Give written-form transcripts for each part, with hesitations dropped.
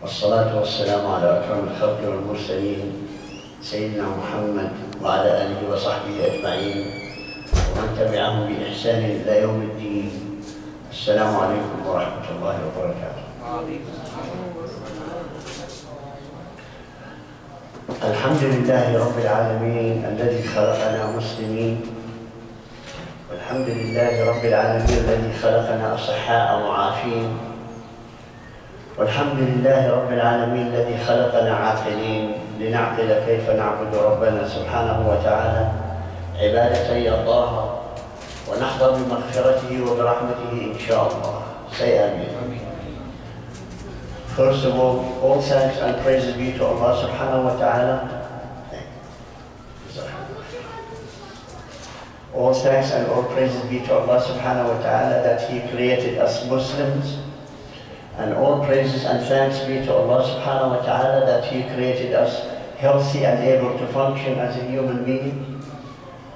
والصلاة والسلام على أكرم الخلق والمرسلين سيدنا محمد وعلى آله وصحبه أجمعين ومن تبعهم بإحسان إلى يوم الدين. السلام عليكم ورحمة الله وبركاته. الحمد لله رب العالمين الذي خلقنا مسلمين، والحمد لله رب العالمين الذي خلقنا أصحاء معافين، والحمد لله رب العالمين الذي خلقنا عاقلين لنعقل كيف نعبد ربنا سبحانه وتعالى عبادة يرضاها ونحظى بمغفرته وبرحمته إن شاء الله. Say Amen. First of all thanks and praises be to Allah subhanahu wa ta'ala. All thanks and all praises be to Allah subhanahu wa ta'ala that He created us Muslims. And all praises and thanks be to Allah subhanahu wa ta'ala that He created us healthy and able to function as a human being.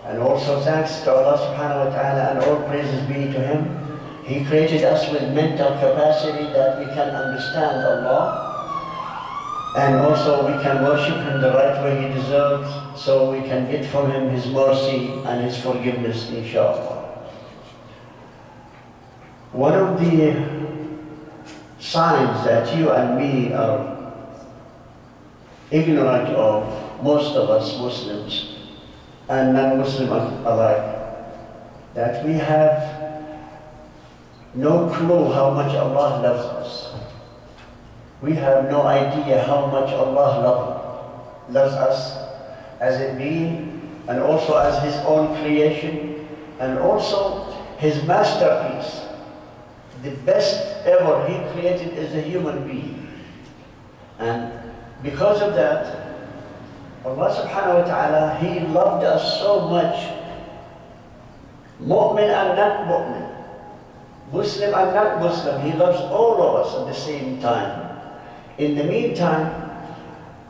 And also thanks to Allah subhanahu wa ta'ala and all praises be to Him. He created us with mental capacity that we can understand Allah. And also we can worship Him the right way He deserves, so we can get from Him His mercy and His forgiveness, inshallah. One of the signs that you and me are ignorant of, most of us Muslims and non-Muslim alike, that we have no clue how much Allah loves us. We have no idea how much Allah loves us as a being, and also as His own creation, and also His masterpiece. The best ever He created is a human being. And because of that, Allah subhanahu wa ta'ala, He loved us so much, mu'min and not mu'min, Muslim and not Muslim, He loves all of us at the same time. In the meantime,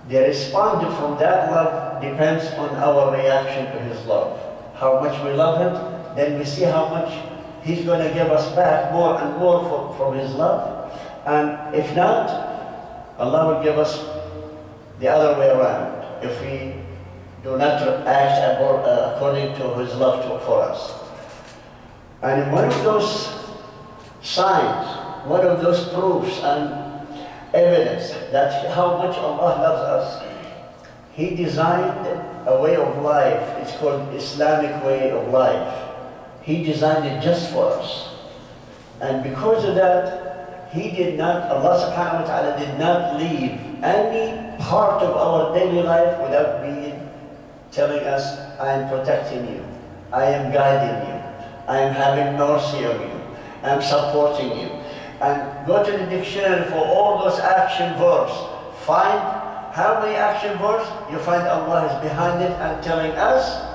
the response from that love depends on our reaction to His love. How much we love Him, then we see how much He's going to give us back more and more from His love. And if not, Allah will give us the other way around if we do not act according to His love for us. And one of those signs, one of those proofs and evidence that how much Allah loves us, He designed a way of life. It's called Islamic way of life. He designed it just for us. And because of that, Allah subhanahu wa ta'ala did not leave any part of our daily life without telling us, I am protecting you, I am guiding you, I am having mercy on you, I am supporting you. And go to the dictionary for all those action verbs. Find how many action verbs, you find Allah is behind it and telling us,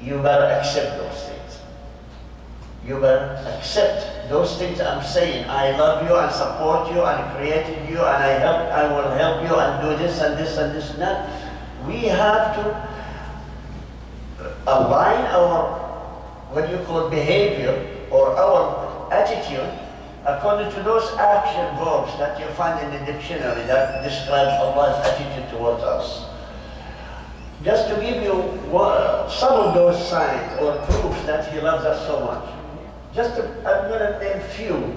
you better accept those things. You better accept those things I'm saying. I love you and support you and created you and I will help you and do this and this and this and that. We have to align our, what you call behavior or our attitude according to those action verbs that you find in the dictionary that describes Allah's attitude towards us. Just to give you some of those signs or proofs that He loves us so much. I'm going to name few.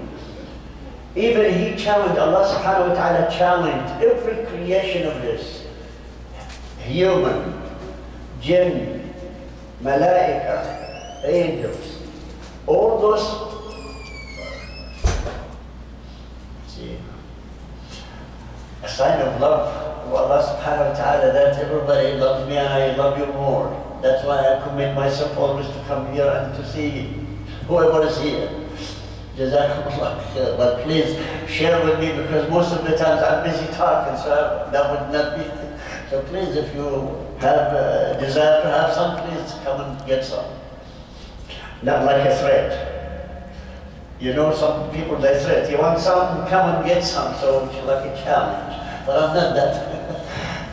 Even He challenged, Allah subhanahu wa ta'ala challenged every creation of this. Human, jinn, malaika, angels, all those. A sign of love of Allah subhanahu wa ta'ala that everybody loves me and I love you more. That's why I commit myself always to come here and to see whoever is here. Jazakumullah khair. But please share with me because most of the times I'm busy talking, so that would not be. So please, if you have a desire to have some, please come and get some. Not like a threat. You know, some people, they threat, you want some, come and get some, so it's like a challenge. But I'm not that.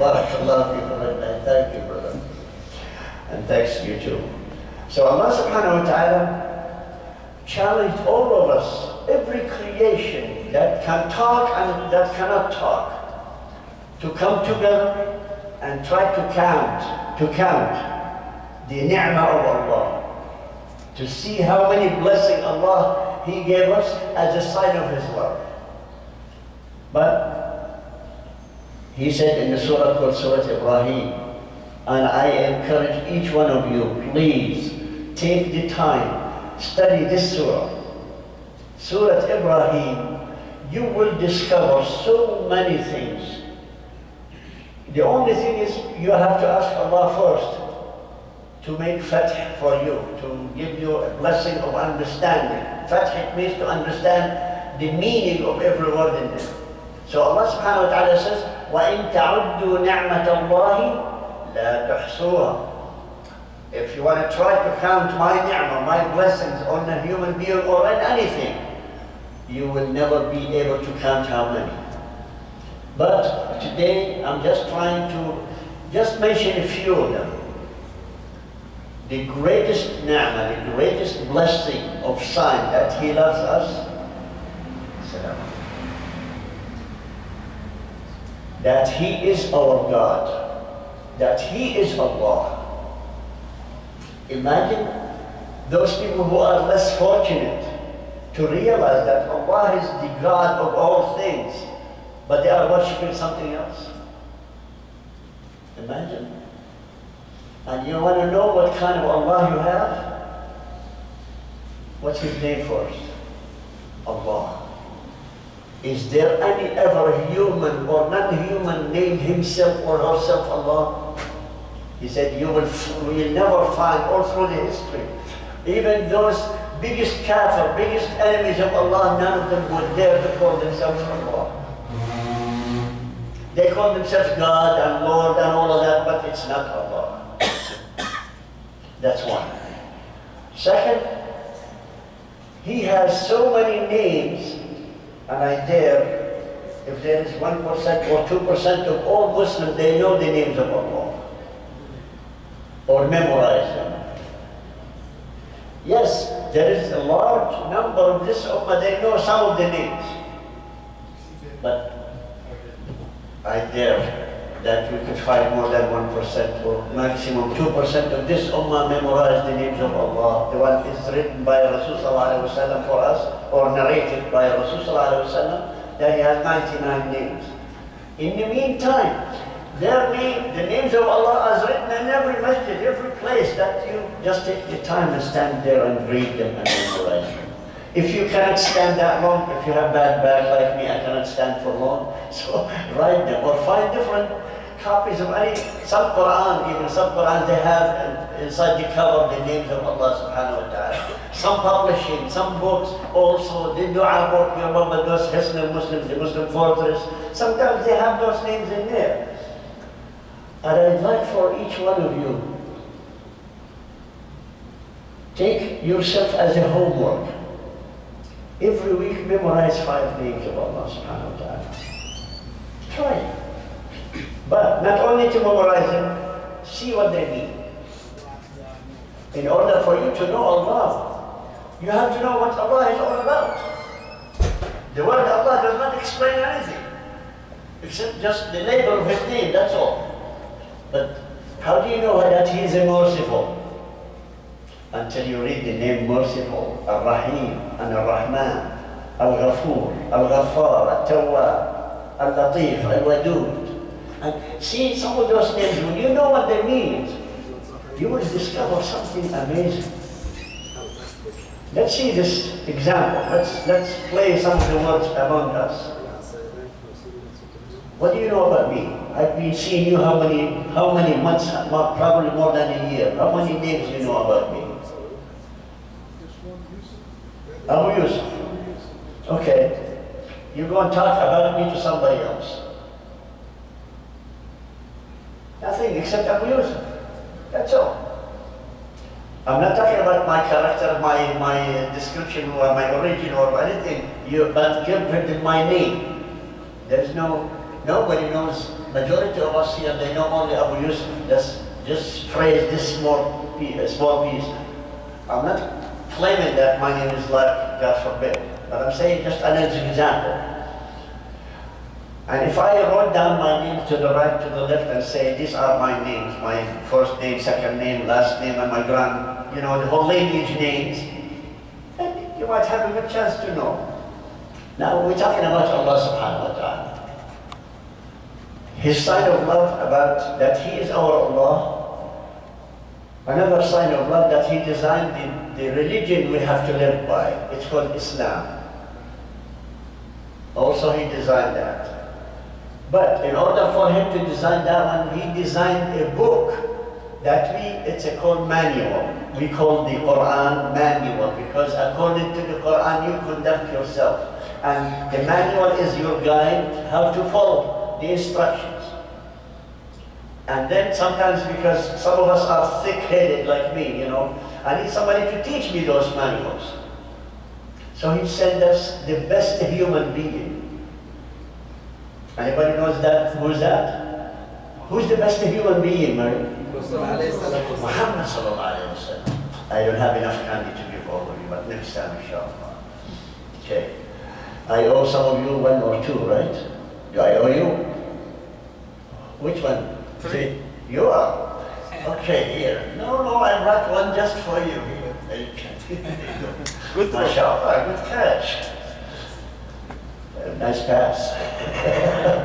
Barakallah fikum. Thank you, brother. And thanks to you too. So Allah subhanahu wa ta'ala challenged all of us, every creation, that can talk and that cannot talk to come together and try to count the ni'mah of Allah, to see how many blessings Allah He gave us as a sign of His love. But He said in the surah called Surah Ibrahim, and I encourage each one of you, please take the time, study this surah. Surah Ibrahim, you will discover so many things. The only thing is you have to ask Allah first to make fath for you, to give you a blessing of understanding. Fath means to understand the meaning of every word in there. So Allah subhanahu wa ta'ala says, وَإِن تَعُدُّوا نِعْمَةَ اللَّهِ لَا تُحْصُوهَا. If you want to try to count my ni'mah, my blessings on a human being or on anything, you will never be able to count how many. But today I'm just trying to just mention a few of them. The greatest ni'mah, the greatest blessing of sign that He loves us, S.A.W. that He is our God, that He is Allah. Imagine those people who are less fortunate to realize that Allah is the God of all things, but they are worshipping something else. Imagine. And you want to know what kind of Allah you have? What's His name first? Allah. Is there any ever human or non-human named himself or herself Allah? He said, you will never find all through the history, even those biggest kafir, biggest enemies of Allah, none of them would dare to call themselves Allah. They call themselves God and Lord and all of that, but it's not Allah. That's one. Second, He has so many names, and I dare, if there is 1% or 2% of all Muslims, they know the names of Allah, or memorize them. Yes, there is a large number of this ummah, they know some of the names. But I dare that we could find more than 1% or maximum 2% of this ummah memorize the names of Allah. The one is written by Rasulullah ﷺ for us, or narrated by Rasulullah ﷺ, that He has 99 names. In the meantime, the names of Allah are written in every masjid, every place, that you just take the time and stand there and read them and memorize them. If you cannot stand that long, if you have bad back like me, I cannot stand for long, so write them or find different copies of some Quran, even some Quran they have inside the cover the names of Allah subhanahu wa ta'ala. Some publishing, some books also, the dua book, you remember those Hisn Muslims, the Muslim Fortress, sometimes they have those names in there. And I'd like for each one of you, take yourself as a homework. Every week memorize 5 names of Allah subhanahu wa ta'ala. Try it. But not only to memorize them, see what they mean. In order for you to know Allah, you have to know what Allah is all about. The word Allah does not explain anything, except just the label of His name, that's all. But how do you know that He is a merciful? Until you read the name merciful, Ar-Rahim and Ar-Rahman, Al-Ghafur, Al-Ghaffar, Al-Tawwab, Al-Latif, Al-Wadud. And see some of those names, when you know what they mean, you will discover something amazing. Let's see this example. Let's play some of the words among us. What do you know about me? I've been seeing you how many months, probably more than a year. How many names do you know about me? Abu Yusuf. Okay. You go and talk about me to somebody else. Nothing except Abu Yusuf. That's all. I'm not talking about my character, my description, or my origin, or anything. But give it my name. There's nobody knows. Majority of us here, they know only Abu Yusuf. That's just phrase this small piece. I'm not claiming that my name is like, God forbid. but I'm saying just an example. And if I wrote down my names to the right, to the left, and say, these are my names, my first name, second name, last name, and my the whole lineage names, then you might have a good chance to know. Now we're talking about Allah subhanahu wa ta'ala. His sign of love about that He is our Allah. Another sign of love that He designed the religion we have to live by. It's called Islam. Also He designed that. But in order for Him to design that one, He designed a book that it's called manual. We call the Quran manual because according to the Quran you conduct yourself. And the manual is your guide how to follow the instructions. And then sometimes, because some of us are thick-headed like me, I need somebody to teach me those manuals. So He sent us the best human being. Anybody knows that? Who's that? Who's the best human being, Mary? Muhammad sallallahu alayhi wa sallam. I don't have enough candy to give all of you, but next time, inshallah. Okay. I owe some of you one or two, right? Do I owe you? Which one? 3. You are? Okay, here. No, I brought one just for you. Good. MashaAllah, good catch. Nice pass.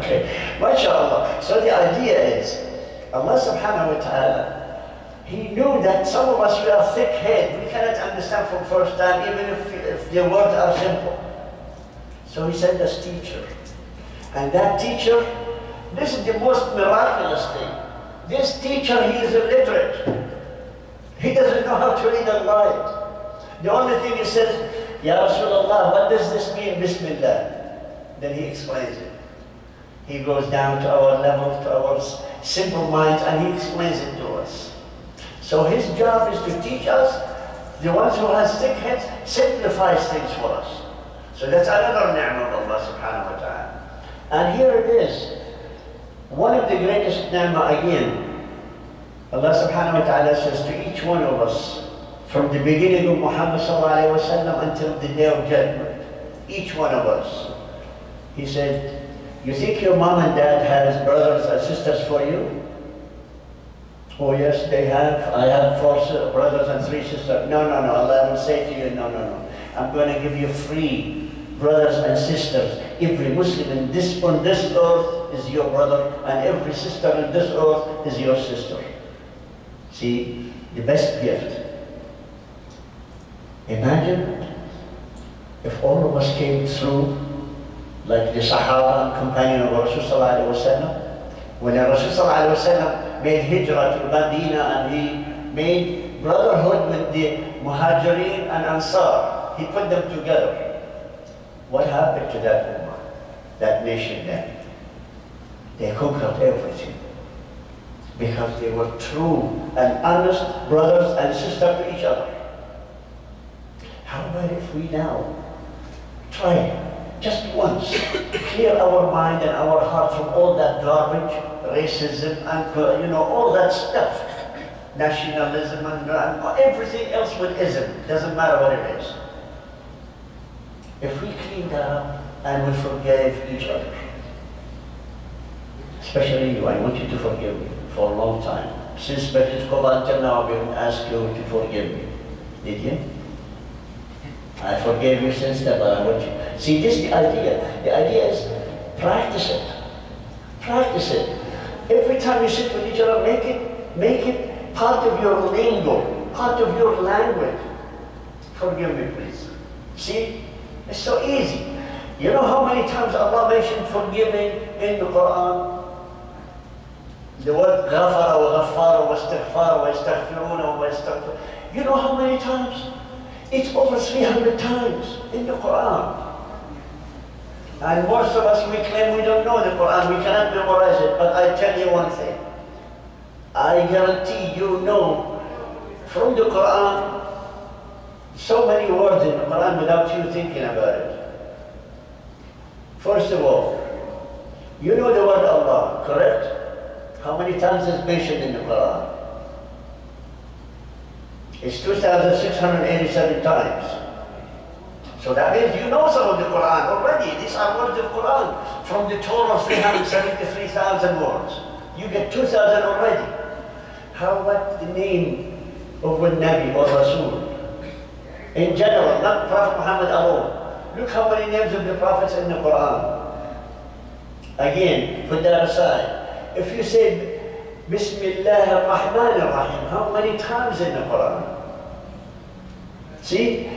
Okay, MashaAllah. So the idea is, Allah subhanahu wa ta'ala, He knew that some of us, we are thick-headed. We cannot understand from first time, even if the words are simple. So He sent us teacher. And that teacher, this is the most miraculous thing. This teacher, he is illiterate. He doesn't know how to read and write. The only thing he says, Ya Rasulullah, what does this mean, Bismillah? Then he explains it. He goes down to our level, to our simple minds, and he explains it to us. So his job is to teach us. The ones who has thick heads simplifies things for us. So that's another ni'mah of Allah subhanahu wa ta'ala. And here it is. One of the greatest ni'mah again. Allah subhanahu wa ta'ala says to each one of us, from the beginning of Muhammad sallallahu alayhi wa sallam until the day of judgment, each one of us, He said, you think your mom and dad has brothers and sisters for you? Oh yes, they have. I have 4 brothers and 3 sisters. No. Allah will say to you, no. I'm going to give you 3 brothers and sisters. Every Muslim on this earth is your brother, and every sister on this earth is your sister. See, the best gift. Imagine if all of us came through like the Sahaba, companion of Rasulullah sallallahu alaihi wasallam. When Rasulullah sallallahu alaihi wasallam made hijrah to Medina and he made brotherhood with the Muhajirin and Ansar, he put them together. What happened to that ummah, that nation then? They conquered everything because they were true and honest brothers and sisters to each other. How about if we now try just once, clear our mind and our heart from all that garbage, racism, and all that stuff, nationalism and everything else with ism, doesn't matter what it is. If we clean that up and we forgave each other, especially you, I want you to forgive me for a long time. Since Baitul Aman until now, I've been asked you to forgive me. Did you? I forgave you since then, but I want you. See, this is the idea. The idea is practice it. Practice it. Every time you sit with each other, make it part of your lingo, part of your language. Forgive me, please. See, it's so easy. You know how many times Allah mentioned forgiving in the Quran? The word ghafara wa ghaffara wa istighfar wa istaghfiruna wa istaghfir. You know how many times? It's over 300 times in the Quran. And most of us, we claim we don't know the Quran, we cannot memorize it, but I tell you one thing. I guarantee you know from the Quran so many words in the Quran without you thinking about it. First of all, you know the word Allah, correct? How many times is mentioned in the Quran? It's 2,687 times. So that means you know some of the Quran already. These are words of Quran. From the Torah, 373,000 words. You get 2,000 already. How about the name of a Nabi or Rasul? In general, not Prophet Muhammad alone. Look how many names of the prophets in the Quran. Again, put that aside. If you say Bismillah ar-Rahman ar-Rahim, how many times in the Quran? See?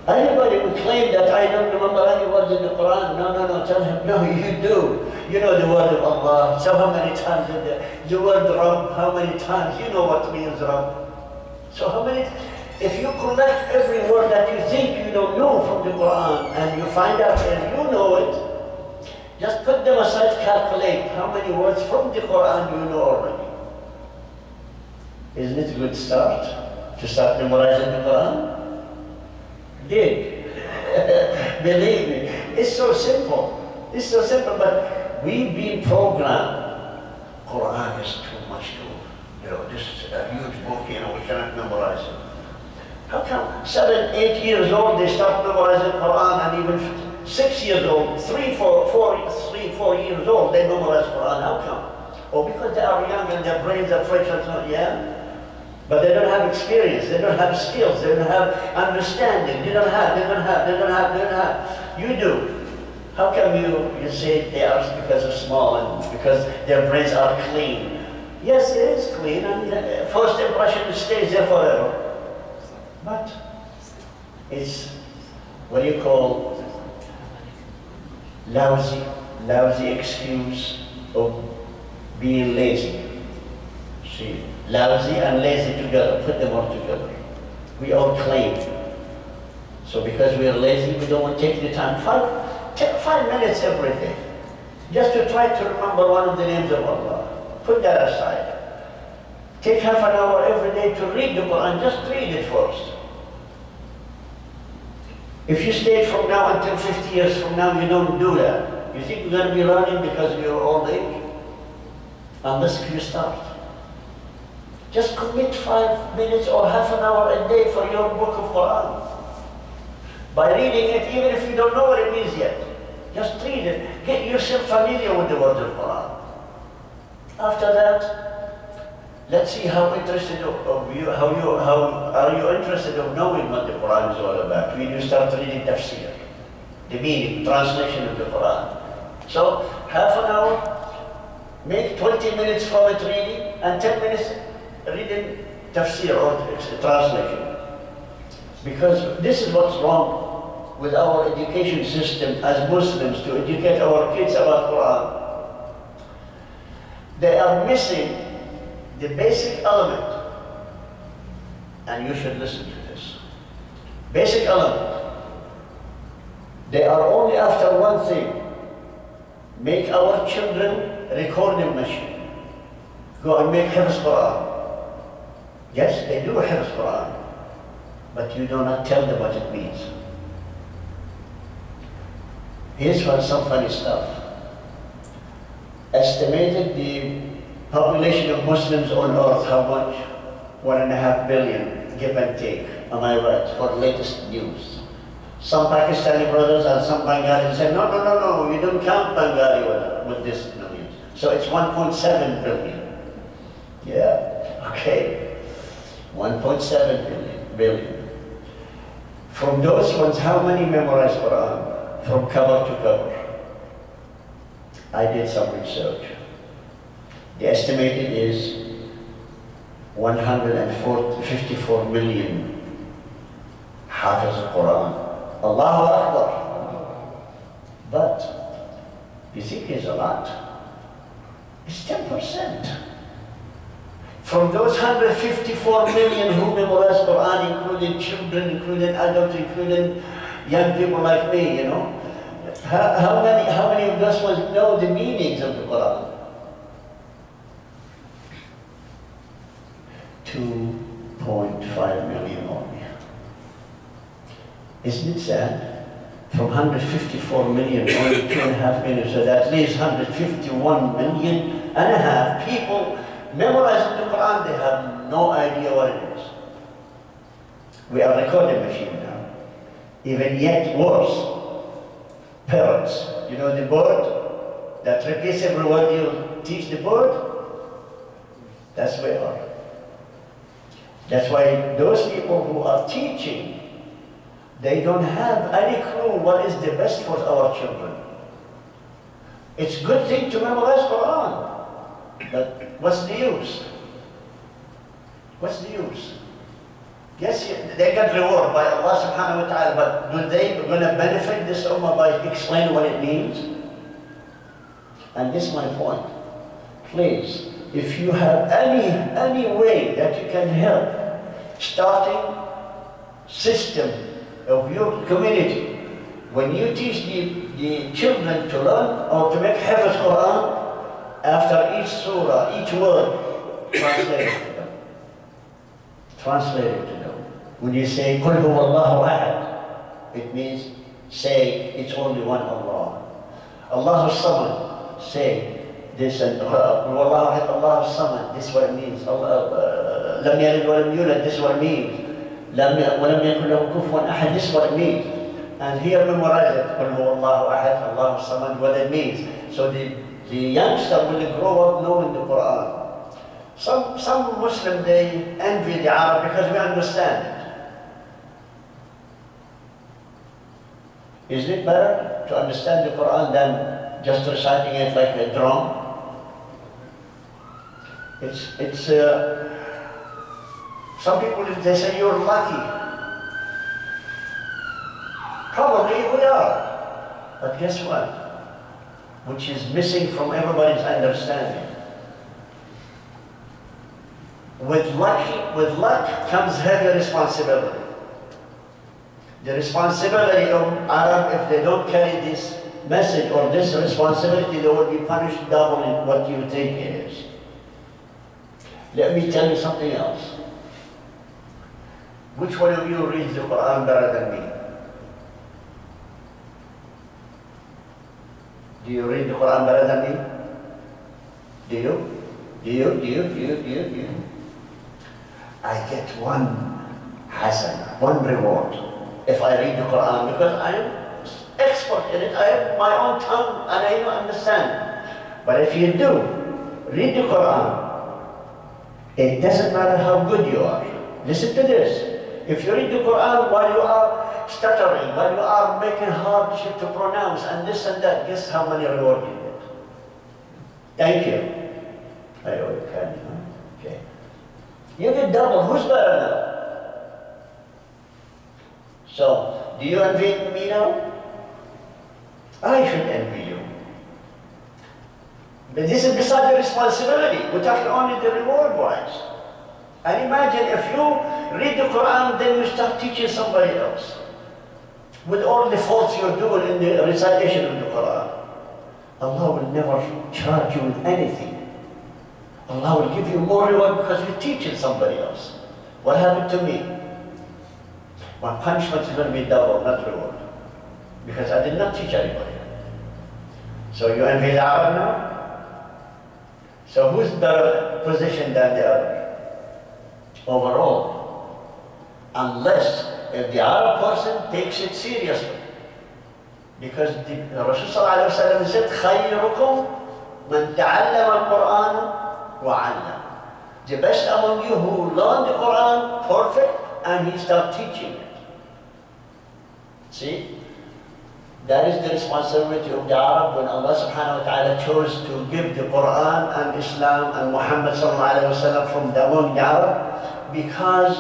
Anybody would claim that I don't remember any words in the Quran. No, tell him, no, you do. You know the word of Allah. So how many times in the word Rabb, how many times? You know what means Rabb. So how many, if you collect every word that you think you don't know from the Quran and you find out and you know it, just put them aside, calculate how many words from the Quran you know already. Isn't it a good start to start memorizing the Quran? Dig. Believe me, it's so simple. It's so simple, but we've been programmed. Quran is too much to, this is a huge book, we cannot memorize it. How come 7, 8 years old they start memorizing Quran, and even 6 years old, 3, 4 years old they memorize Quran? How come? Oh, because they are young and their brains are fresh and so, yeah. But they don't have experience, they don't have skills, they don't have understanding, they don't have. You do. How come you say they are because they're small and because their brains are clean? Yes, it is clean, and first impression stays there forever. But it's what you call lousy excuse of being lazy. See? Lousy and lazy together, put them all together. We all claim. So because we are lazy, we don't want to take the time. 5 minutes every day, just to try to remember one of the names of Allah. Put that aside. Take half an hour every day to read the Quran, just read it first. If you stay from now until 50 years from now, you don't do that. You think you're going to be learning because of your old age? Unless you start. Just commit 5 minutes or half an hour a day for your book of Quran. By reading it, even if you don't know what it means yet, just read it. Get yourself familiar with the words of Quran. After that, let's see how interested are you interested in knowing what the Quran is all about when you start reading tafsir, the meaning, translation of the Quran. So half an hour, make 20 minutes from it reading and 10 minutes reading tafsir or translation. Because this is what's wrong with our education system as Muslims, to educate our kids about Quran. They are missing the basic element, and you should listen to this. Basic element. They are only after one thing: make our children recording machine. Go and make Hifz Quran. Yes, they do Hifz Quran, but you do not tell them what it means. Here's some funny stuff. Estimated the population of Muslims on earth, how much? 1.5 billion, give and take. Am I right? For the latest news. Some Pakistani brothers and some Bengalis say, no, you don't count Bengali with this millions. So it's 1.7 billion. Yeah, okay. 1.7 billion. From those ones, how many memorize Quran? From cover to cover. I did some research. The estimated is 154 million Hafiz al-Quran. Allahu Akbar. But you think it's a lot? It's 10%. From those 154 million who memorize Quran, including children, including adults, including young people like me, how many of those ones know the meanings of the Quran? 2.5 million only. Isn't it sad? From 154 million, only 2.5 million, so that leaves 151 million and a half people memorizing the Quran. They have no idea what it is. We are recording machine now. Even yet worse, parrots. You know the bird that repeats every word you teach the bird? That's where we are. That's why those people who are teaching, they don't have any clue what is the best for our children. It's a good thing to memorize Quran, but what's the use? What's the use? Yes, they get reward by Allah subhanahu wa ta'ala, but do they going to benefit this ummah by explaining what it means? And this is my point. Please, if you have any way that you can help starting system of your community, when you teach the children to learn or to make Hafiz Quran, after each surah, each word, translate it to them. Translate it to them. When you say, Qul huwa Allahu ahad, it means say it's only one Allah. Allahu Samad, say this, and Allahu ahad, Allahu Samad, this is what it means. Lam yalid wa lam yulad, this is what it means. Lam yakun lahu kufuwan ahad, this is what it means. And here memorize it, Qul huwa Allahu ahad, Allahu Samad, what it means. So the youngster will grow up knowing the Quran. Some Muslims, they envy the Arab because we understand it. Isn't it better to understand the Quran than just reciting it like a drum? Some people, they say you're lucky. Probably we are. But guess what? Which is missing from everybody's understanding. With luck comes heavy responsibility. The responsibility of Arab, if they don't carry this message or this responsibility, they will be punished double in what you think it is. Let me tell you something else. Which one of you reads the Quran better than me? Do you read the Quran better than me? Do you? Do you? I get one hasan, one reward if I read the Quran, because I am expert in it. I have my own tongue and I understand. But if you do read the Quran, it doesn't matter how good you are. Listen to this. If you read the Quran while you are stuttering, while you are making hardship to pronounce and this and that, guess how many rewards you get? Thank you. I owe you candy, huh? Okay. You get double. Who's better now? So, do you envy me now? I should envy you. But this is beside the responsibility. We're talking only the reward-wise. And imagine if you read the Quran, then you start teaching somebody else. With all the faults you're doing in the recitation of the Quran. Allah will never charge you with anything. Allah will give you more reward because you're teaching somebody else. What happened to me? My punishment is going to be double, not reward. Because I did not teach anybody. So you envy the Arab now? So who's better positioned than the other? Overall. Unless if the Arab person takes it seriously. Because the Rasul said, خَيْرُكُمْ مَنْ تَعَلَّمَ الْقُرْآنَ وَعَلَّمَ. The best among you who learn the Quran perfect and he start teaching it. See? That is the responsibility of the Arab when Allah subhanahu wa ta'ala chose to give the Quran and Islam and Muhammad sallallahu alayhi wa sallam from among the Arab, because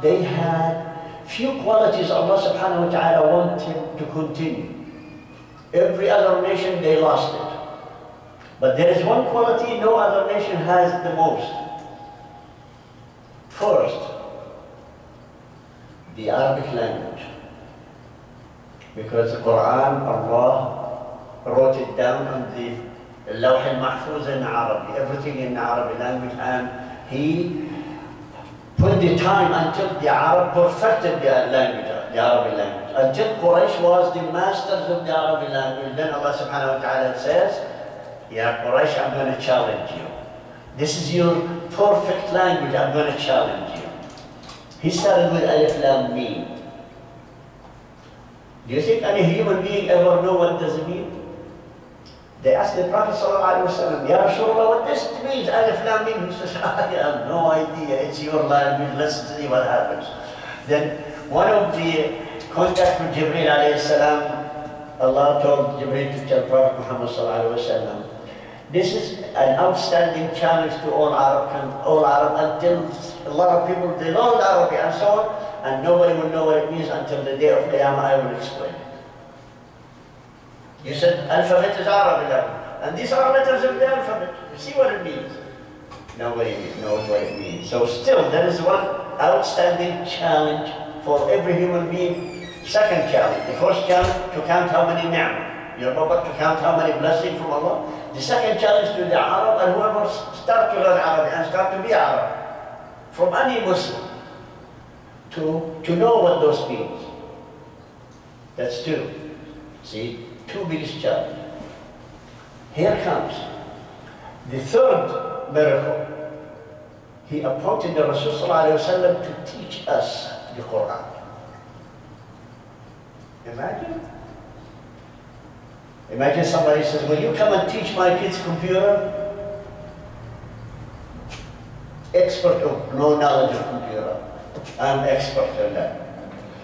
they had few qualities Allah subhanahu wa ta'ala wanted to continue. Every other nation, they lost it. But there is one quality no other nation has the most. First, the Arabic language. Because the Quran, Allah wrote it down on the Lawh al-Mahfuz in Arabic, everything in Arabic language, and He put the time until the Arab perfected the language, the Arabic language. Until Quraysh was the masters of the Arabic language, then Allah subhanahu wa ta'ala says, "Ya Quraysh, I'm going to challenge you. This is your perfect language, I'm going to challenge you." He started with Alif Lam Mim. Do you think any human being ever know what does it mean? They asked the Prophet ﷺ, Ya Rasulullah, what this means? Alif Lam Mim. He says, I have no idea. It's your language. Let's see what happens. Then one of the contact with Jibreel alayhi salam, Allah told Jibreel to tell Prophet Muhammed ﷺ, this is an outstanding challenge to all Arab until a lot of people, they learn Arabic and so on, and nobody will know what it means until the day of Qiyamah. I will explain it. You said alphabet is Arabic, and these are letters of the alphabet. You see what it means? Nobody knows what it means. So still, there is one outstanding challenge for every human being. Second challenge. The first challenge, to count how many ni'mah. You're about to count how many blessings from Allah. The second challenge to the Arab, and whoever start to learn Arabic and start to be Arab, from any Muslim, to know what those means. That's two. See? Two biggest challenges. Here comes the third miracle. He appointed the Rasul ﷺ to teach us the Quran. Imagine somebody says, will you come and teach my kids computer? Expert of no knowledge of computer. I'm expert in that.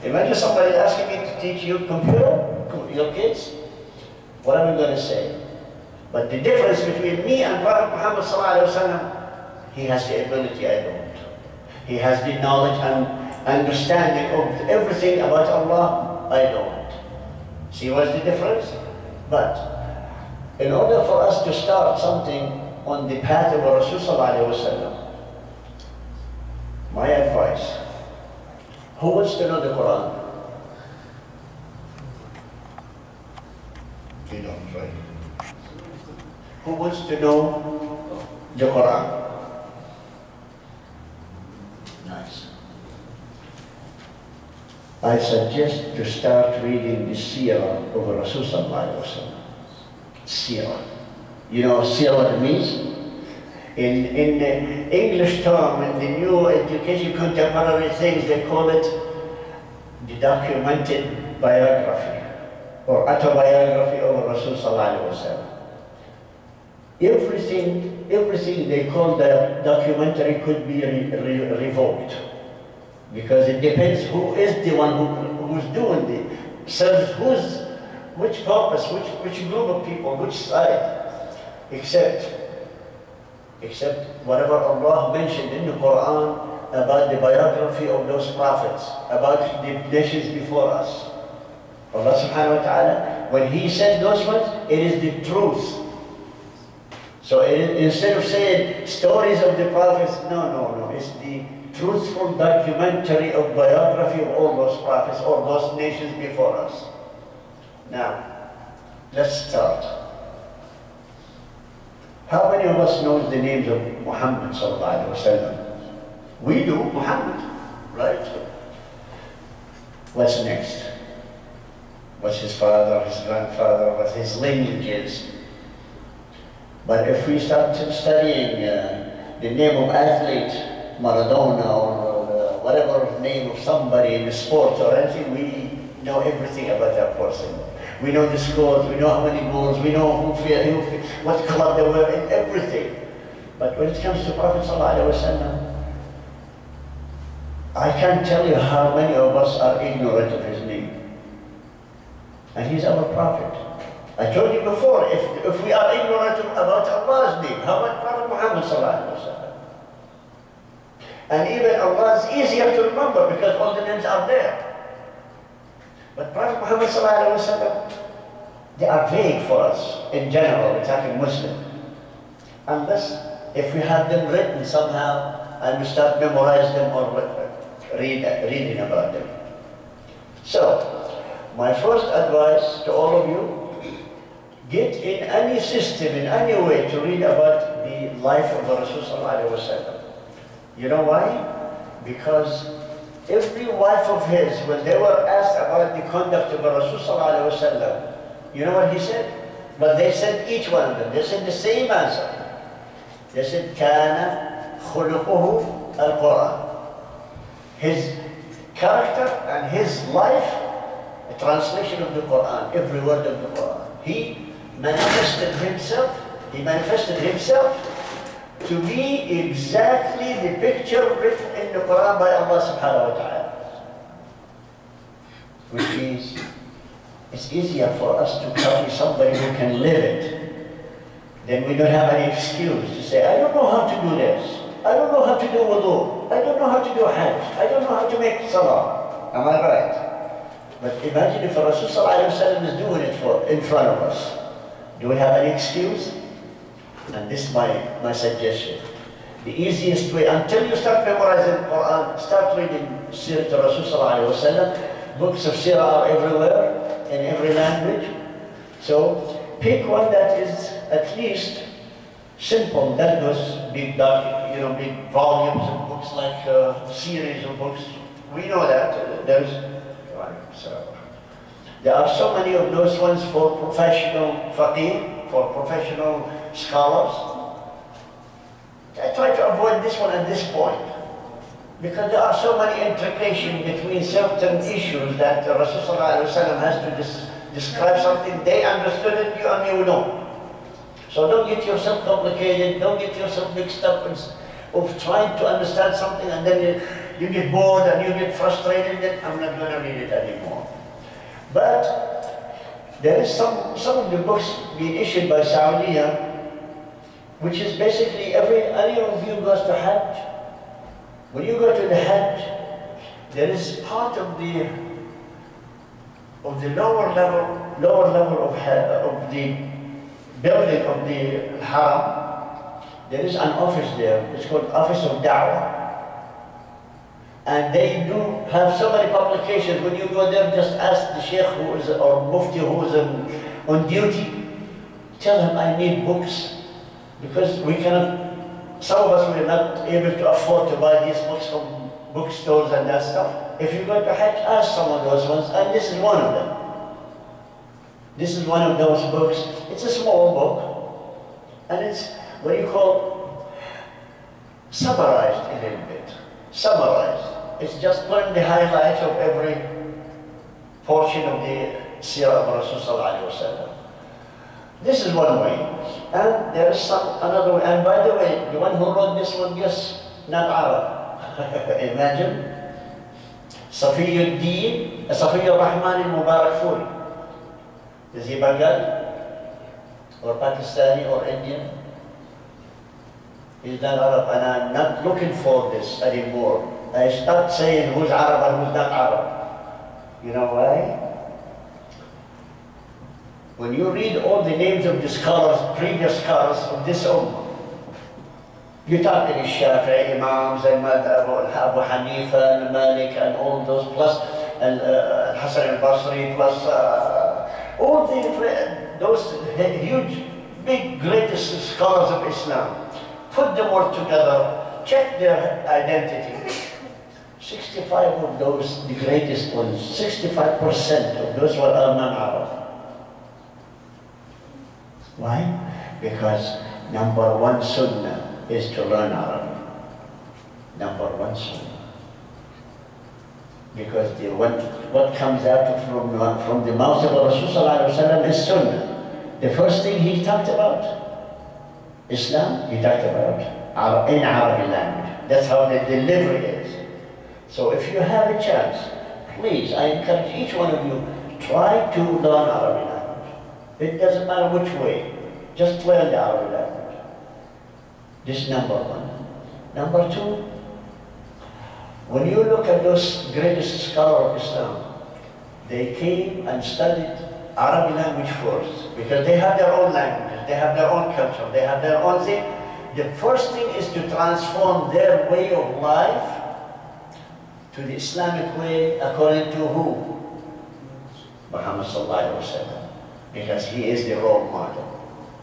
Imagine somebody asking me to teach you computer, your kids. What am I going to say? But the difference between me and Prophet Muhammad ﷺ, he has the ability, I don't. He has the knowledge and understanding of everything about Allah, I don't. See what's the difference? But in order for us to start something on the path of Rasul ﷺ, my advice, who wants to know the Quran? You don't, right? Who wants to know the Quran? Nice. I suggest to start reading the Seerah of Rasul sallallahu alaihi wasallam. Seerah. You know Seerah means? In the English term, in the new education contemporary things, they call it the documented biography or autobiography of Rasul sallallahu alaihi wasallam. Everything they call the documentary could be revoked, because it depends who is the one who's doing the serves which purpose, which group of people, which side, except whatever Allah mentioned in the Quran about the biography of those prophets, about the nations before us. Allah subhanahu wa ta'ala, when He said those ones, it is the truth. So instead of saying stories of the prophets, no, it's the truthful documentary of biography of all those prophets or those nations before us. Now, let's start. How many of us knows the names of Muhammad sallallahu alaihi wasallam? We do, Muhammad, right? What's next? What's his father, his grandfather, what his lineage is? But if we start studying the name of athlete, Maradona, or whatever name of somebody in the sport or anything, we know everything about that person. We know the scores, we know how many goals, we know what club they were in, everything. But when it comes to Prophet ﷺ, I can't tell you how many of us are ignorant of his name. And he's our prophet. I told you before, if we are ignorant about Allah's name, how about Prophet Muhammad ﷺ? And even Allah is easier to remember because all the names are there. But Prophet Muhammad ﷺ, they are vague for us in general, we're talking Muslim. Unless if we have them written somehow and we start memorizing them or reading about them. So, my first advice to all of you, get in any system, in any way to read about the life of the Rasul sallallahu alaihi wasallam. You know why? Because every wife of his, when they were asked about the conduct of the Rasul sallallahu alaihi wasallam, you know what he said? But they said, each one of them, they said the same answer. They said, كَانَ خُلُقُهُ الْقُرْآنِ. His character and his life a translation of the Quran, every word of the Quran. He manifested himself to be exactly the picture written in the Quran by Allah subhanahu wa ta'ala. Which means it's easier for us to copy somebody who can live it. Then we don't have any excuse to say, I don't know how to do this. I don't know how to do wudu. I don't know how to do hajj. I don't know how to make salah. Am I right? But imagine if Rasul sallallahu alayhi wa sallam is doing it in front of us. Do we have any excuse? And this is my suggestion. The easiest way, until you start memorizing the Quran, start reading Seerah to Rasul sallallahu alayhi wa sallam. Books of Seerah are everywhere, in every language. So pick one that is at least simple. That goes big, big volumes of books, like series of books. We know that there are so many of those ones for professional faqih, for professional scholars. I try to avoid this one at this point, because there are so many intrications between certain issues that Rasulullah ﷺ has to describe something. They understood it, you and you know. So don't get yourself complicated, don't get yourself mixed up of trying to understand something, and then you get bored and you get frustrated that I'm not going to read it anymore. But there is some of the books being issued by Saudiya, which is basically any of you goes to Hajj. When you go to the Hajj, there is part of the lower level of the building of the Haram. There is an office there. It's called Office of Da'wah. And they do have so many publications. When you go there, just ask the Sheikh or Mufti who is on duty. Tell him, I need books, because we cannot. Some of us were not able to afford to buy these books from bookstores and that stuff. If you go to Hajj, ask some of those ones, and this is one of them. This is one of those books. It's a small book, and it's what you call summarized a little bit. Summarized. It's just putting the highlights of every portion of the Seerah of Rasul sallallahu alaihi wasallam. This is one way. And there is another way. And by the way, the one who wrote this one, yes, not Arab. Imagine. Safiuddin, Safiur Rahman al-Mubarak Furi. Is he Bengali? Or Pakistani or Indian? He's not Arab, and I'm not looking for this anymore. I stopped saying who's Arab and who's not Arab. You know why? When you read all the names of the scholars, previous scholars of this ummah, you talk to the Shafi'i Imams and Abu Hanifa and Malik and all those, plus Hassan al-Basri, plus all those huge, big, greatest scholars of Islam. Put them all together, check their identity. 65 of those, the greatest ones, 65% of those were non-Arab. Why? Because number one sunnah is to learn Arabic. Number one sunnah. Because what comes out from the mouth of Rasulullah is sunnah. The first thing he talked about, Islam, he talked about in Arabic language. That's how the delivery is. So if you have a chance, please, I encourage each one of you, try to learn Arabic language. It doesn't matter which way, just learn the Arabic language. This is number one. Number two, when you look at those greatest scholars of Islam, they came and studied Arabic language first, because they have their own languages, they have their own culture, they have their own thing. The first thing is to transform their way of life to the Islamic way, according to who? Muhammad sallallahu alaihi wasallam. Because he is the role model.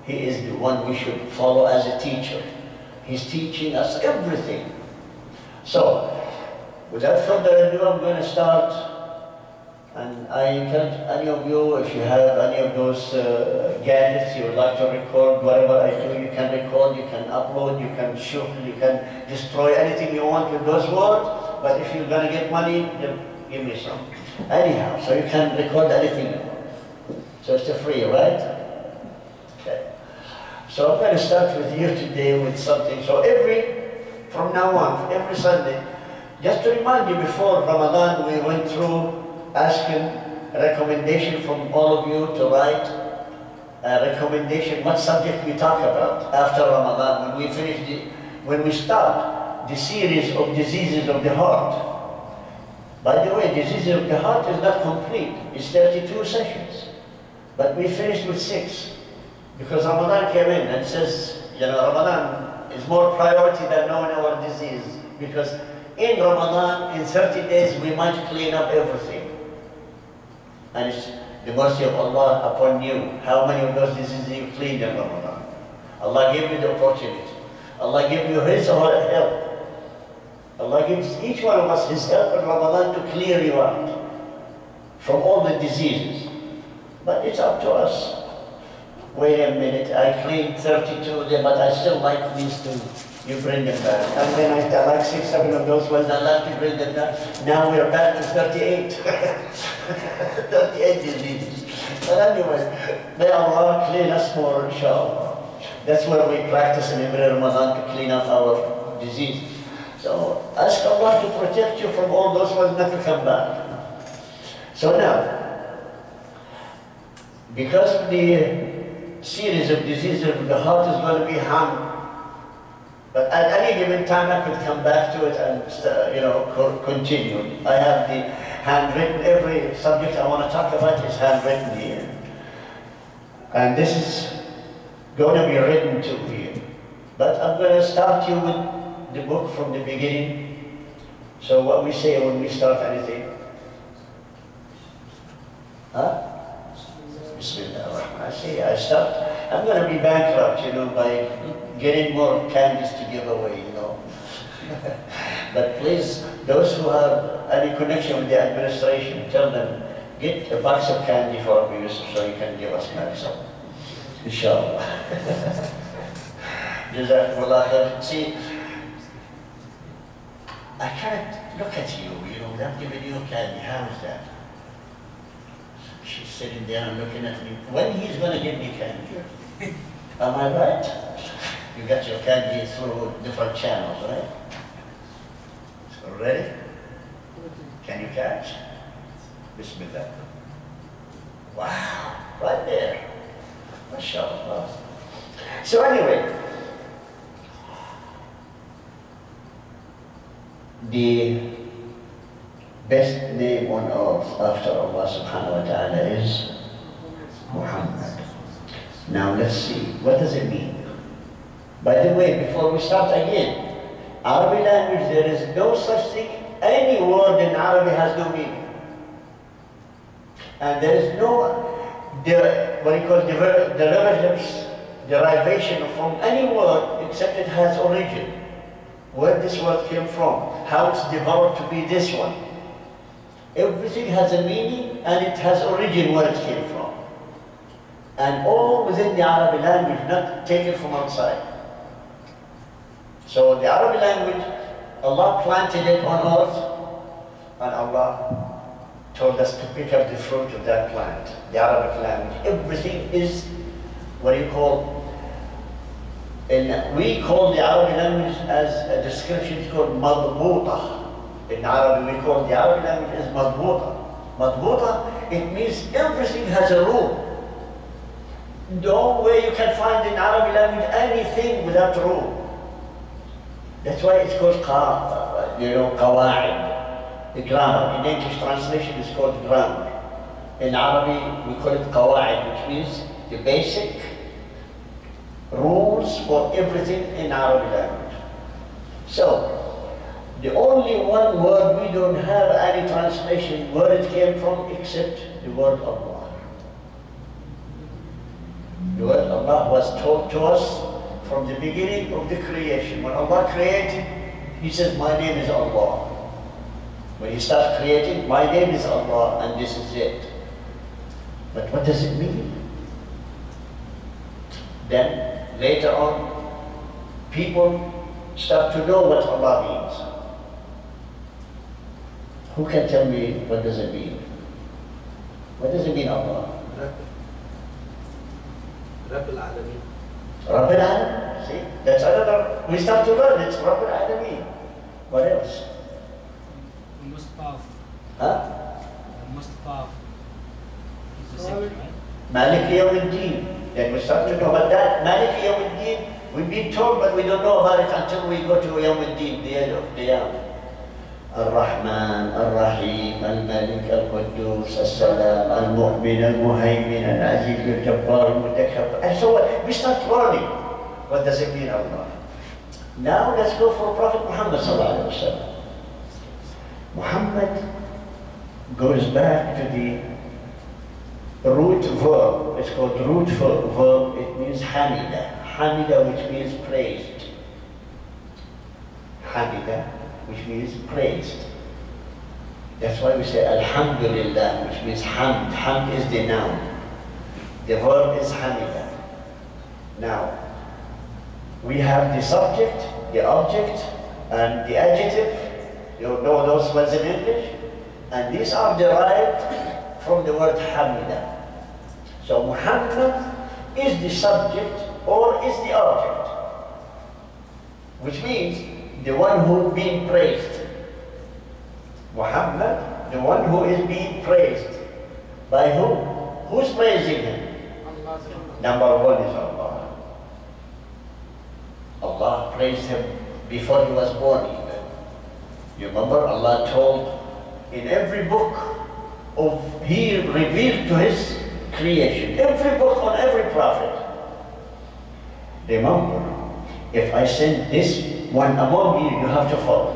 He is the one we should follow as a teacher. He's teaching us everything. So, without further ado, I'm going to start. And I encourage any of you, if you have any of those gadgets you would like to record, whatever I do, you can record, you can upload, you can shoot, you can destroy anything you want with those words. But if you're going to get money, then give me some. Anyhow, so you can record anything you want. So it's free, right? Okay. So I'm going to start with you today with something. So from now on, every Sunday, just to remind you, before Ramadan, we went through asking a recommendation from all of you to write a recommendation, what subject we talk about after Ramadan, when we start the series of diseases of the heart. By the way, diseases of the heart is not complete. It's 32 sessions. But we finished with 6. Because Ramadan came in and says, Ramadan is more priority than knowing our disease. Because in Ramadan, in 30 days, we might clean up everything. And it's the mercy of Allah upon you. How many of those diseases you cleaned in Ramadan? Allah gave you the opportunity. Allah gave you His or her help. Allah gives each one of us His help in Ramadan to clear you out from all the diseases. But it's up to us. Wait a minute, I cleaned 32 of them, but I still like these two. You bring them back. And then I like 6, 7 of those ones, I like to bring them back. Now we're back to 38. 38 diseases. But anyway, may Allah clean us more, inshallah. That's where we practice in every Ramadan to clean up our diseases. So ask Allah to protect you from all those ones not to come back. So now, because of the series of diseases of the heart is going to be hung, but at any given time I could come back to it and continue. I have the handwritten, every subject I want to talk about is handwritten here. And this is going to be written to here. But I'm going to start you with the book from the beginning. So what we say when we start anything? Huh? Bismillah. I say I start. I'm going to be bankrupt, by getting more candies to give away, But please, those who have any connection with the administration, tell them, get a box of candy for Abu Yusuf so you can give us back some. Inshallah. Jazakumullah khair. See, I can't look at you, without giving you candy. How is that? She's sitting there and looking at me. When he's going to give me candy? Am I right? You got your candy through different channels, right? So ready? Can you catch? Bismillah. Wow, right there. MashaAllah. So anyway, the best name on earth after Allah subhanahu wa ta'ala is Muhammad. Now let's see, what does it mean? By the way, before we start again, Arabic language, there is no such thing, any word in Arabic has no meaning. And there is no, what you call derivation from any word except it has origin. Where this word came from, how it's developed to be this one. Everything has a meaning and it has origin where it came from. And all within the Arabic language, not taken from outside. So the Arabic language, Allah planted it on earth, and Allah told us to pick up the fruit of that plant, the Arabic language. Everything is what you call, and we call the Arabic language as a description, it's called madbuta. In Arabic, we call the Arabic language as madbuta. Madbuta, it means everything has a rule. No way you can find in Arabic language anything without rule. That's why it's called qawa'id, the grammar. In English translation, it's called grammar. In Arabic, we call it qawa'id, which means the basic rules for everything in Arabic language. So, the only one word we don't have any translation where it came from except the word Allah. The word Allah was taught to us from the beginning of the creation. When Allah created, He says, my name is Allah. When He starts creating, my name is Allah, and this is it. But what does it mean? Then, later on, people start to know what Allah means. Who can tell me what does it mean? What does it mean, Allah? Rabb al-Alameen. Rabb al-Alameen. See, that's another, we start to learn, it's Rabb al-Alameen. What else? The most powerful. Huh? The most powerful. It's the second, right? Malik Yawmiddin. Then we start to know about that. Malik Yawmiddin, we've been told, but we don't know about it until we go to Yawmiddin, the end of Qiyamah. Al-Rahman, Al-Rahim, Al-Malik, Al-Quddus, Al-Salam, Al-Mu'min, Al-Muhaymin, Al-Aziz, Al-Jabbar, Al-Mutakabbir, and so on. We start learning. What does it mean, Allah? Now let's go for Prophet Muhammad sallallahu alaihi wasallam. Muhammad goes back to the root verb. It's called root verb. It means Hamida. Hamida, which means praised. Hamida, which means praised. That's why we say Alhamdulillah, which means Hamd. Hamd is the noun. The verb is Hamida. Now, we have the subject, the object, and the adjective. You know those words in English? And these are derived from the word Hamida. So Muhammad is the subject or is the object, which means the one who is being praised. Muhammad, the one who is being praised. By whom? Who's praising him? Number one is Allah. Allah praised him before he was born even. You remember Allah told in every book He revealed to his creation, every book on every prophet. Remember, if I send this one among you, you have to follow.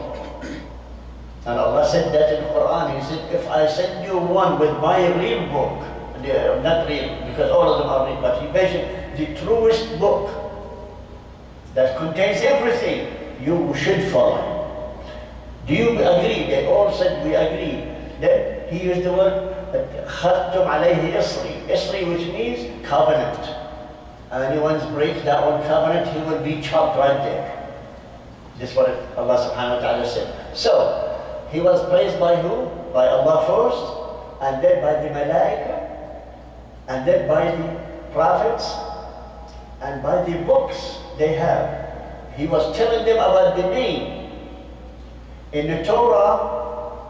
And Allah said that in the Quran. He said, if I send you one with my real book, not real, because all of them are real, but he mentioned the truest book that contains everything, you should follow. Do you agree? They all said we agree. Then he used the word خَرْتُمْ عَلَيْهِ إِصْرِي. Isri, which means covenant. Anyone's break that one covenant, he will be chopped right there. This is what Allah subhanahu wa ta'ala said. So, he was praised by who? By Allah first, and then by the Malaika, and then by the prophets, and by the books they have. He was telling them about the name. In the Torah,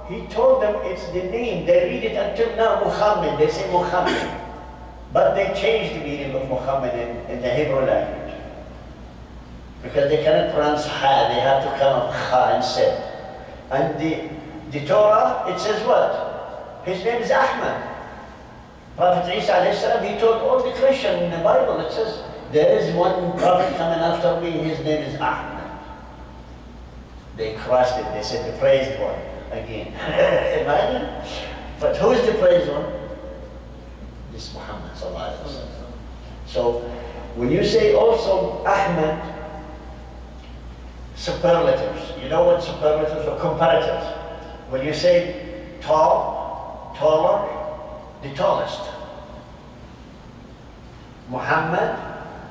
he told them it's the name. They read it until now, Muhammad. They say Muhammad. But they changed the meaning of Muhammad in the Hebrew language. Because they cannot pronounce Ha, they have to come up Ha instead. And the Torah, it says what? His name is Ahmad. Prophet Isa alayhi salam, he told all the Christians in the Bible, it says, there is one prophet coming after me, his name is Ahmad. They crossed it, they said the praised one again. Imagine. But who is the praised one? This Muhammad sallallahu alaihi wasallam. So when you say also Ahmad, superlatives, you know what superlatives or comparatives? When you say tall, taller, the tallest. Muhammad,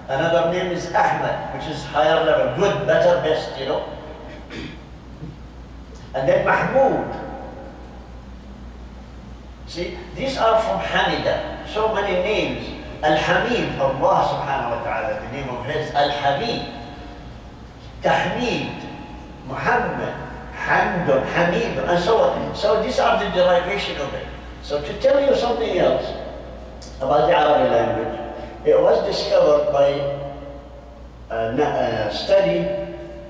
another name is Ahmad, which is higher level, good, better, best, you know. And then Mahmud. See, these are from Hamida. So many names. Al-Hamid, Allah subhanahu wa ta'ala, the name of his, Al-Hamid. Tahmid, Muhammad, Hamdun, Hamid, and so on. So these are the derivation of it. So to tell you something else about the Arabic language, it was discovered by a study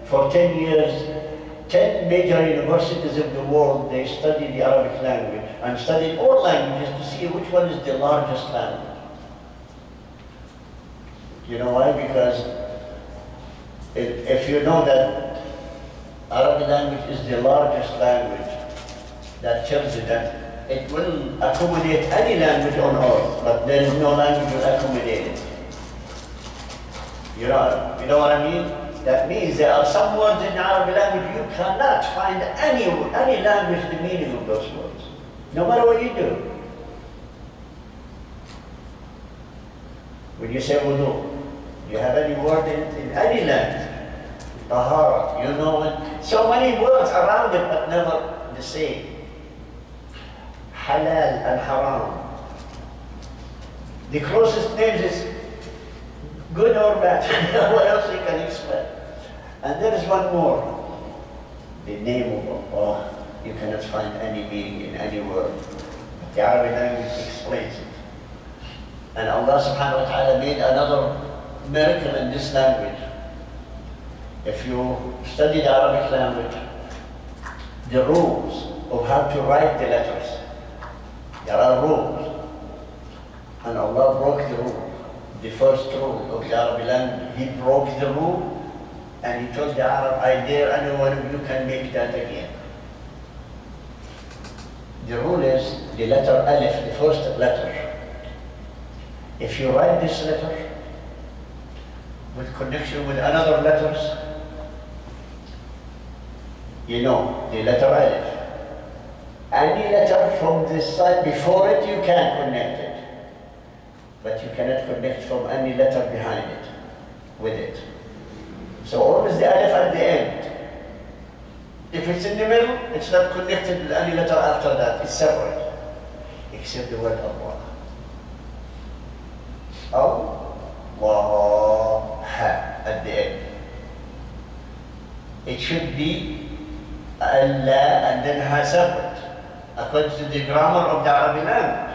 for 10 years. 10 major universities of the world, they studied the Arabic language and studied all languages to see which one is the largest language. You know why? Because if you know that Arabic language is the largest language, that tells you that it will accommodate any language on earth, but there is no language will accommodate it. You know what I mean? That means there are some words in Arabic language you cannot find any language the meaning of those words, no matter what you do. When you say wudu, you have any word in any language. Tahara, you know it. So many words around it, but never the same. Halal and haram. The closest names is good or bad. What else you can expect? And there is one more. The name of Allah. You cannot find any meaning in any word. The Arabic language explains it. And Allah subhanahu wa ta'ala made another miracle in this language. If you study the Arabic language, the rules of how to write the letters, there are rules. And Allah broke the rule. The first rule of the Arabic language, He broke the rule and He told the Arab, I dare any one of you can make that again. The rule is the letter Alif, the first letter. If you write this letter with connection with another letters, you know, the letter Alif. Any letter from this side before it, you can connect it. But you cannot connect from any letter behind it, with it. So always the Alif at the end. If it's in the middle, it's not connected with any letter after that, it's separate. Except the word Allah. Allah at the end. It should be Allah and then Ha separate, according to the grammar of the Arabic language.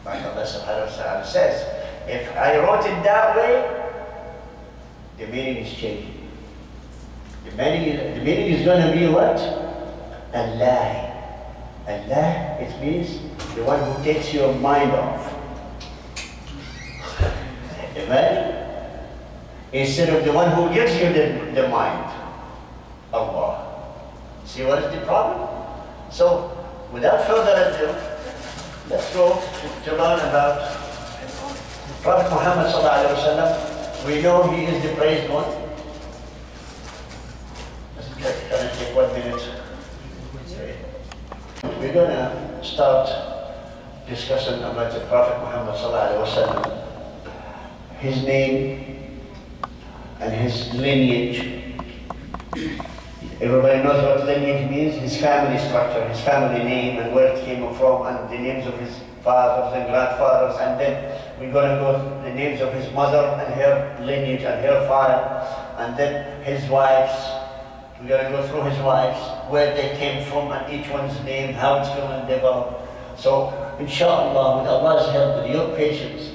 Like Allah subhanahu wa ta'ala says, if I wrote it that way, the meaning is changing. The meaning is going to be what? Allah. Allah, it means the one who takes your mind off. Imagine? Instead of the one who gives you the mind. Allah. See what is the problem? So, without further ado, let's go to learn about Prophet Muhammed ﷺ. We know he is the praised one. Can I take 1 minute? We're going to start discussing about the Prophet Muhammad ﷺ, his name and his lineage. Everybody knows what lineage means, his family structure, his family name and where it came from, and the names of his fathers and grandfathers, and then we're going to go the names of his mother and her lineage and her father, and then his wives. We're going to go through his wives, where they came from, and each one's name, how it's going to develop. So, inshallah, with Allah's help, with your patience,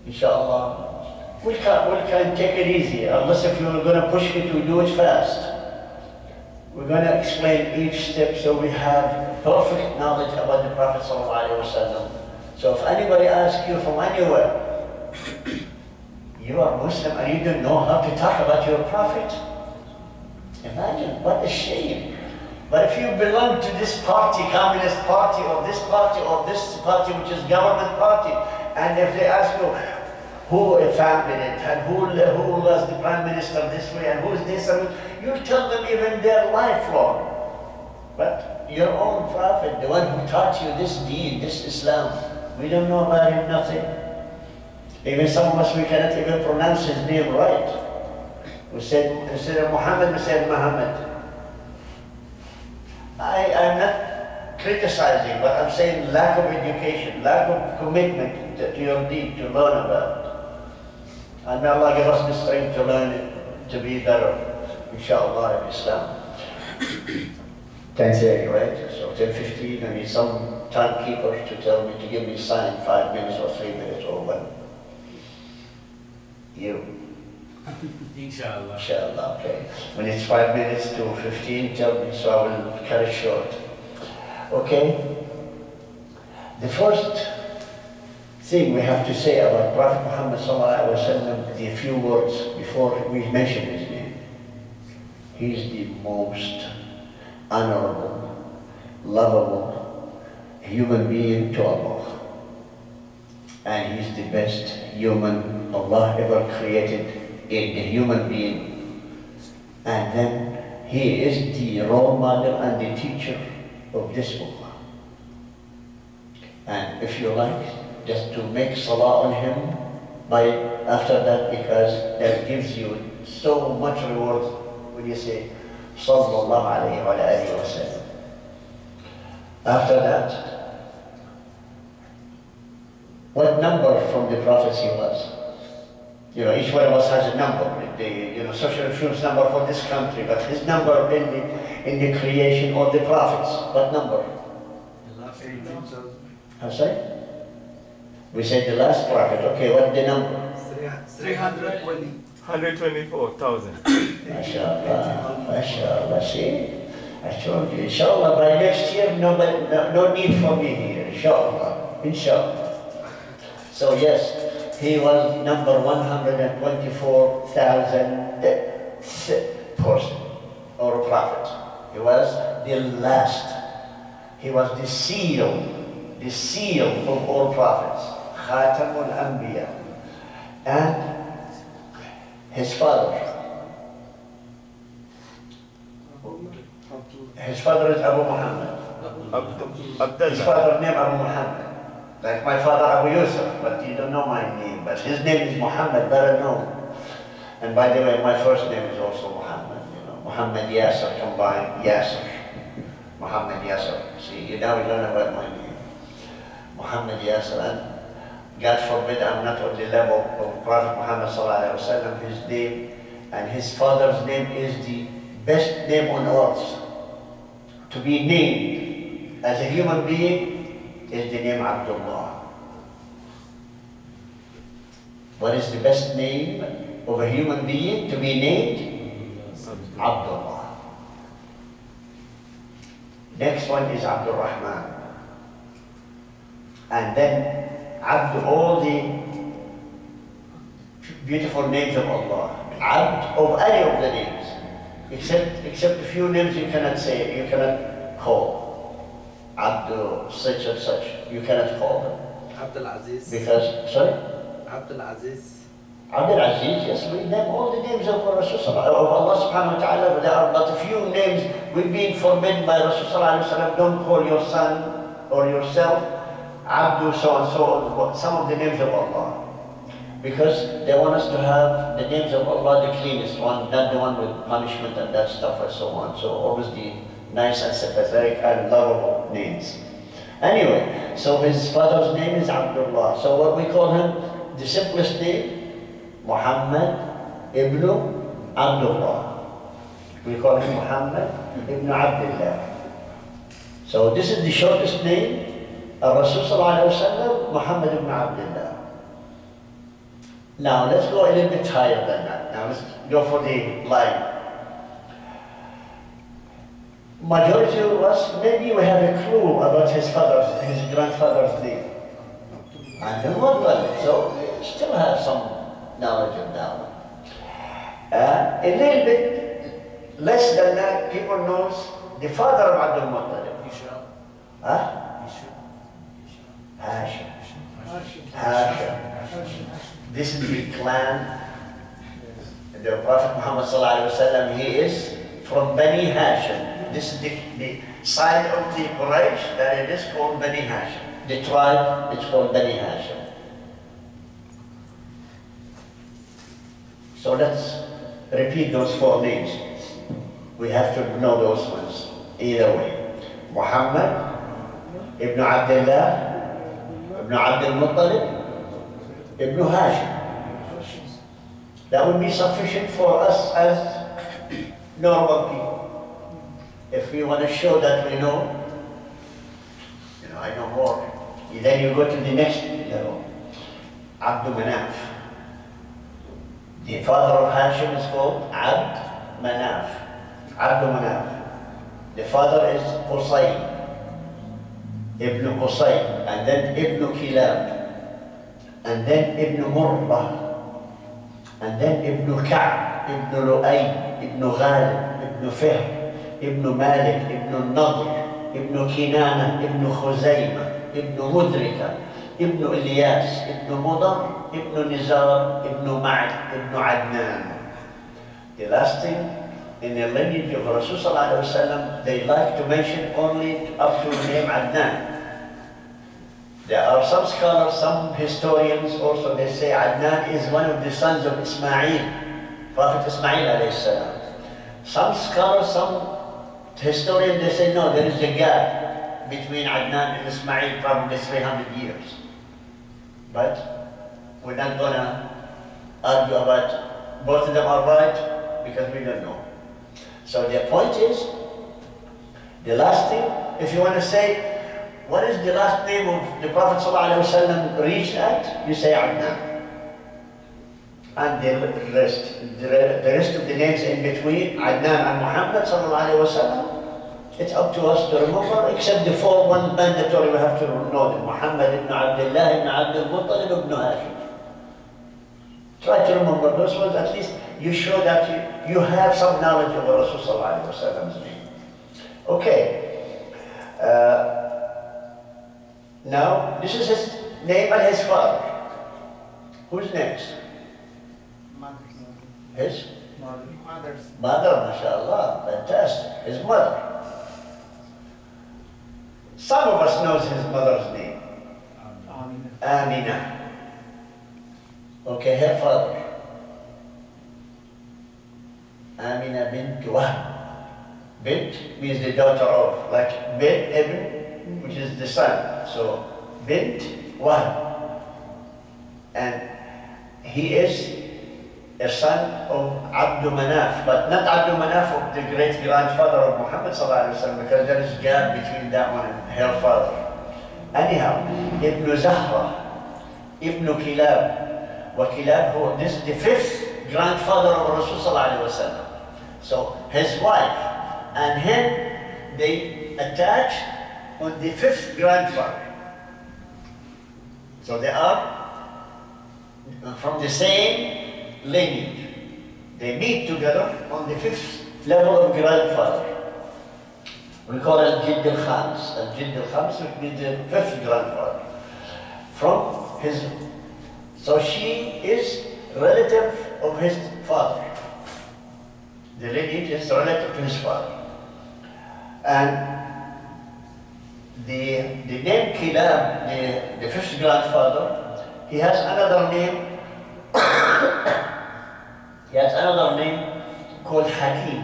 inshallah, we can take it easy, unless if you're going to push me to do it fast. We're going to explain each step so we have perfect knowledge about the Prophet ﷺ. So if anybody asks you from anywhere, you are Muslim and you don't know how to talk about your Prophet, imagine, what a shame. But if you belong to this party, communist party, or this party, which is government party, and if they ask you, who founded it, and who was the prime minister this way, and who's this, and you tell them even their lifelong. But your own prophet, the one who taught you this deen, this Islam, we don't know about him nothing. Even some of us, we cannot even pronounce his name right. We said, instead of Muhammad, we said Muhammad. I'm not criticizing, but I'm saying lack of education, lack of commitment to your deed, to learn about. And may Allah give us the strength to learn it, to be better, inshallah, in Islam. 10:30, right? So 10:15, I need some timekeeper to tell me, to give me a sign, 5 minutes or 3 minutes or 1. You. Inshallah. Inshallah, okay. When it's 5 minutes to 15, tell me, so I will cut it short. Okay? The first thing we have to say about Prophet Muhammad ﷺ, the few words before we mention his name. He's the most honorable, lovable human being to Allah. And he's the best human Allah ever created in the human being. And then he is the role model and the teacher of this ummah. And if you like, just to make salah on him after that, because that gives you so much reward when you say sallallahu alayhi wa alihi wa sallam. After that, what number from the prophets he was. You know, each one of us has a number, the social insurance number for this country, but his number in the creation of the prophets, what number? The last 18,000. I'm sorry? We said the last prophet, okay, what the number? 320. 124,000. MashaAllah, MashaAllah, see? I told you, inshallah, by next year, no need for me here, inshallah, inshallah. So yes, he was number 124,000 person or prophet. He was the last. He was the seal of all prophets. Khatamul Anbiya. And his father. His father is Abu Muhammed. His father name Abu Muhammed. Like my father Abu Yusuf, but you don't know my name. But his name is Muhammad, better known. And by the way, my first name is also Muhammad. You know, Muhammad Yasser combined Yasser. Muhammad Yasser. See, you now learn about my name. Muhammad Yasser. And God forbid I'm not on the level of Prophet Muhammad sallallahu alaihi wasallam. His name and his father's name is the best name on earth. To be named as a human being is the name Abdullah. What is the best name of a human being to be named? Abdullah. Next one is Abdul Rahman. And then Abd, all the beautiful names of Allah. Abd of any of the names. Except a few names you cannot say, you cannot call. Abdul such and such, you cannot call them. Abdul Aziz. Because, sorry? Abdul Aziz. Abdul Aziz, yes, we name all the names of Rasul, of Allah subhanahu wa ta'ala. There are but a few names we've been forbidden by Rasul sallallahu alaihi wasallam. Don't call your son or yourself Abdul so and so, some of the names of Allah. Because they want us to have the names of Allah the cleanest one, not the one with punishment and that stuff and so on. So always the nice and sympathetic and lovable names. Anyway, so his father's name is Abdullah. So what we call him, the simplest name, Muhammad ibn Abdullah. We call him Muhammad ibn Abdullah. So this is the shortest name, Rasul sallallahu alaihi wasallam, Muhammad ibn Abdullah. Now let's go a little bit higher than that. Now let's go for the line. Majority of us, maybe we have a clue about his grandfather's name. And then what was it? So we still have some knowledge of that one. A little bit less than that, people knows the father of Abdul Muttalib. Isha. Huh? Isha. Hashim. Hashim. This is the clan. The Prophet Muhammad sallallahu alaihi wasallam, he is from Bani Hashim. This is the side of the Quraysh that it is called Bani Hashim. The tribe is called Bani Hashim. So let's repeat those four names. We have to know those ones either way. Muhammad ibn Abdullah ibn Abdul Muttalib ibn Hashim. That would be sufficient for us as normal people. If we want to show that we know, I know more. Then you go to the next level. Abdul Manaf. The father of Hashim is called Abd Manaf. Abdul Manaf. The father is Qusay. Ibn Qusay. And then Ibn Kilab. And then Ibn Murrah. And then Ibn Ka'b. Ibn Lu'ay. Ibn Ghalib. Ibn Fihr. Ibn Malik. Ibn Nadr. Ibn Kinana. Ibn Khuzaymah. Ibn Mudrika. Ibn Ilyas. Ibn Mudar. Ibn Nizar. Ibn Ma'ad. Ibn Adnan. The last thing, in the lineage of Rasulullah, they like to mention only up to the name Adnan. There are some scholars, some historians also, they say Adnan is one of the sons of Ismail, Prophet Ismail alayhi salam. Some scholars, some historians, they say no, there is a gap between Adnan and Ismail, probably 300 years. But we're not gonna argue about both of them are right because we don't know. So the point is, the last thing, if you want to say, what is the last name of the Prophet ﷺ reached at? You say Adnan. And the rest of the names in between, Adnan and Muhammad ﷺ, it's up to us to remember, except the four one mandatory we have to know them. Muhammad ibn Abdullah ibn Abdul Muttalib ibn Hashim. Try to remember those ones, at least you show that you have some knowledge of Rasul ﷺ's name. Okay. Now, this is his name and his father. Who's next? His? Mother's. Mother, mashallah, fantastic. His mother. Some of us knows his mother's name. Amina. Okay, her father. Amina bint Wahb. Bint means the daughter of, like Bint Ibn, which is the son. So, Bint Wahb. And he is a son of Abdul Manaf, but not Abdul Manaf of the great-grandfather of Muhammad ﷺ, because there is a gap between that one and her father. Anyhow, Ibn Zahra, Ibn Kilab, Kilab, this is the fifth grandfather of Rasul ﷺ. So his wife and him, they attached on the fifth grandfather. So they are from the same lineage. They meet together on the fifth level of grandfather. We call it Jidd al-Khams. Jidd al-Khams, which means the fifth grandfather. From his, so she is relative of his father. The lineage is relative to his father. And the name Kilab, the fifth grandfather, he has another name. He has another name called Hakim.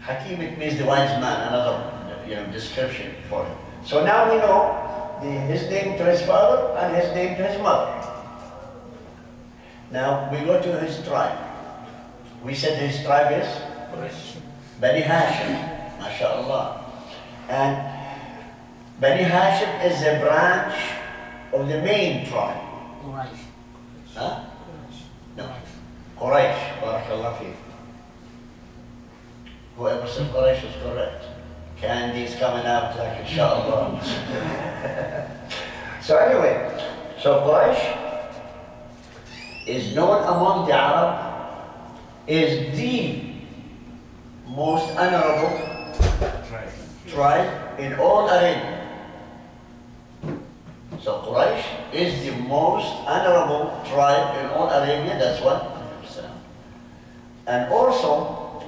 Hakim, it means the wise man, another description for him. So now we know his name to his father and his name to his mother. Now we go to his tribe. We said his tribe is Bani Hashim, mashallah. And Bani Hashim is a branch of the main tribe. Huh? No. Quraysh, barakallah fi. Whoever said Quraysh is correct. Candy's coming out like inshallah. So anyway, so Quraysh is known among the Arab, is the most honorable tribe in all Arabia. So Quraysh is the most honorable tribe in all Arabia, that's one. And also,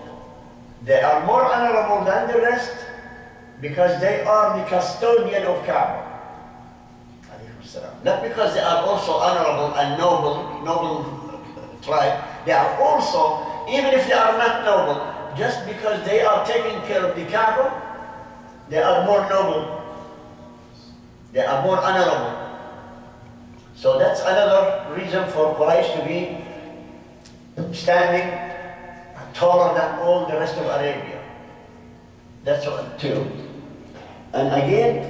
they are more honorable than the rest because they are the custodian of Kaaba. Not because they are also honorable and noble tribe, they are also, even if they are not noble, just because they are taking care of the Kaaba, they are more noble. They are more honorable. So that's another reason for Quraysh to be standing taller than all the rest of Arabia. That's one, too. And again,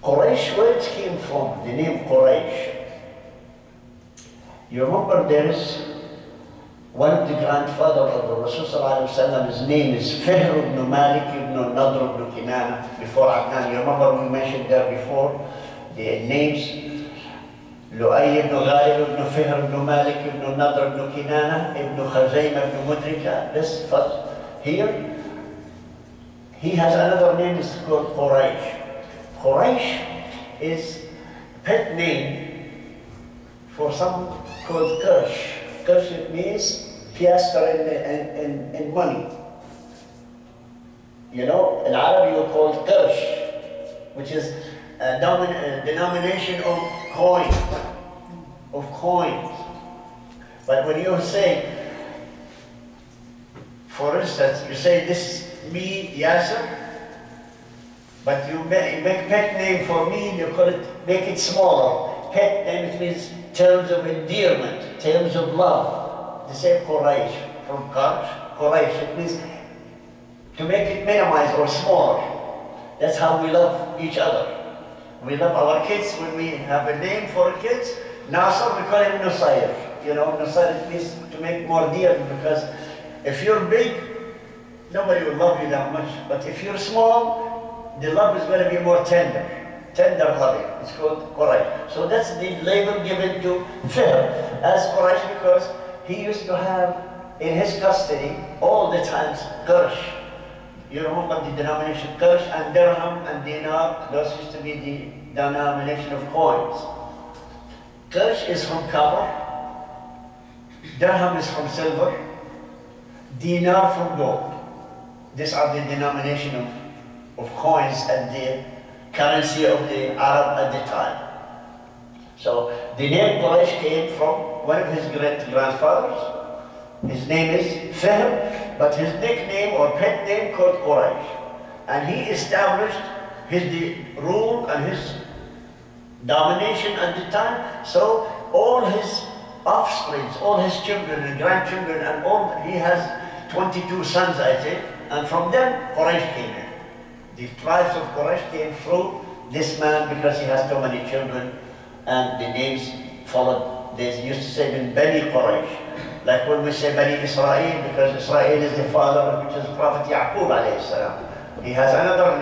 Quraysh, where it came from, the name Quraysh. You remember there is one of the grandfather of the Rasul ﷺ, his name is Fihr ibn Malik ibn Nadr ibn Kinana, before Adnan. You remember we mentioned there before the names. Lu'ay ibn Ghalib ibn Fihr ibn Malik ibn Nadr ibn Kinana ibn Khazayma ibn Mudrika. This first here, he has another name, is called Quraysh. Quraysh is pet name for someone called Kirsh. Kirsh, it means piastre in money. You know, in Arabic you call Kirsh, which is a denomination of coins. But when you say, for instance, you say, this is me, Yasser, But you make pet name for me, you call it, make it smaller. Pet name, it means terms of endearment, terms of love. The same Quraysh, from Quraysh, it means to make it minimized or smaller. That's how we love each other. We love our kids when we have a name for our kids. Nasser, we call him Nusayr. You know, Nusayr, it means to make more dear, because if you're big, nobody will love you that much. But if you're small, the love is going to be more tender loving. It's called Quraysh. So that's the label given to Fihr as Quraysh, because he used to have in his custody all the times Quraysh. You remember the denomination Quraysh and Dirham and Dinar, those used to be the denomination of coins. Quraysh is from copper, Dirham is from silver, Dinar from gold. These are the denomination of coins and the currency of the Arab at the time. So the name Quraysh came from one of his great-grandfathers. His name is Fihr, but his nickname or pet name called Quraysh. And he established the rule and his domination at the time. So all his offspring, all his children and grandchildren, and all, he has 22 sons, I think, and from them Quraysh came in. The tribes of Quraysh came through this man because he has so many children, and the names followed. They used to say in Bani Quraysh, like when we say Bani Israel, because Israel is the father, which is Prophet Yaqub alayhi salam. He has another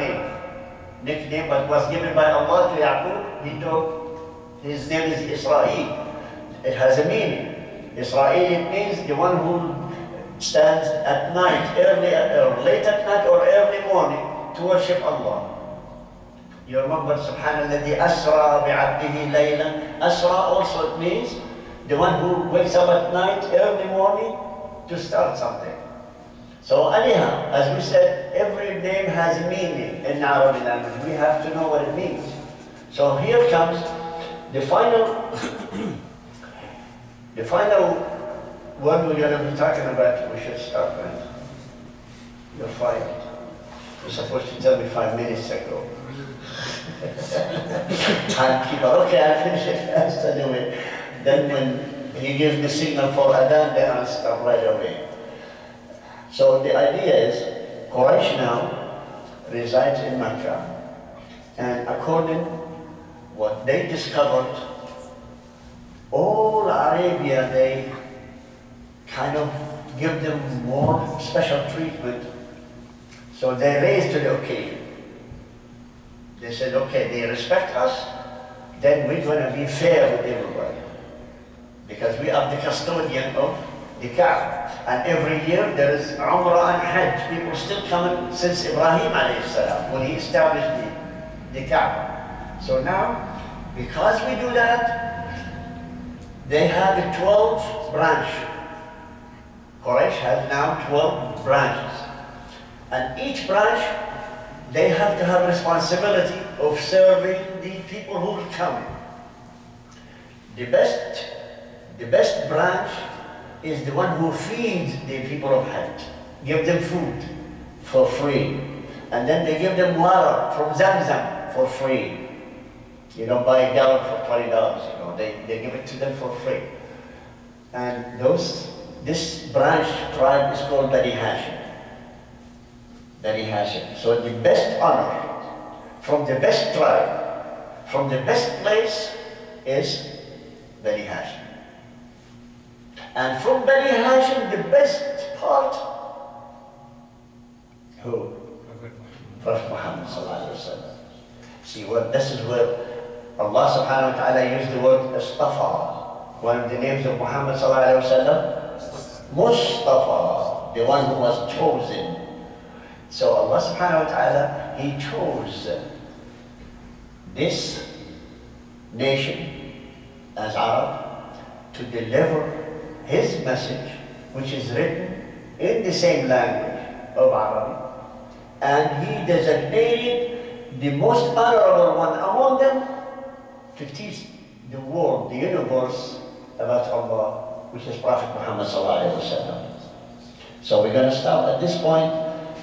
nickname, but was given by Allah to Yaqub. He told his name is Israel. It has a meaning. Israel, it means the one who stands at night, early or late at night or early morning, to worship Allah. You remember Subhanallah, Asra bi'abdihi laylan. Asra also it means the one who wakes up at night, early morning, to start something. So anyhow, as we said, every name has a meaning in Arabic language. We have to know what it means. So here comes the final one we're going to be talking about. We should start with. You're fired. You're supposed to tell me 5 minutes ago. Timekeeper. Okay, I'll finish it fast anyway. Then when he gives me signal for Adhan, then I'll stop right away. So the idea is, Quraysh now resides in Mecca. And according what they discovered, all Arabia, they kind of give them more special treatment. So they raised to the occasion. They said, okay, they respect us, then we're going to be fair with everybody. Because we are the custodian of the Kaaba. And every year there is Umrah and Hajj. People still coming since Ibrahim alayhi salam, when he established the Kaaba. So now, because we do that, they have a 12 branch. Quraysh has now 12 branches. And each branch, they have to have responsibility of serving the people who will come. The best branch is the one who feeds the people of Hajj. Give them food for free. And then they give them water from Zamzam for free. You know, buy a gallon for $20, you know, they give it to them for free. And this branch tribe is called Bani Hashim. Bani Hashim. So the best honor from the best tribe, from the best place is Bani Hashim. And from Bani Hashim, the best part, who? Prophet Muhammed sallallahu alaihi wasallam. See, this is where Allah subhanahu wa ta'ala used the word Istafa. One of the names of Muhammad sallallahu alaihi wasallam, Mustafa, the one who was chosen. So Allah subhanahu wa ta'ala, He chose this nation as Arab to deliver His message, which is written in the same language of Arabic. And He designated the most honorable one among them to teach the world, the universe, about Allah, which is Prophet Muhammad sallallahu alaihi wasallam. So we're going to stop at this point,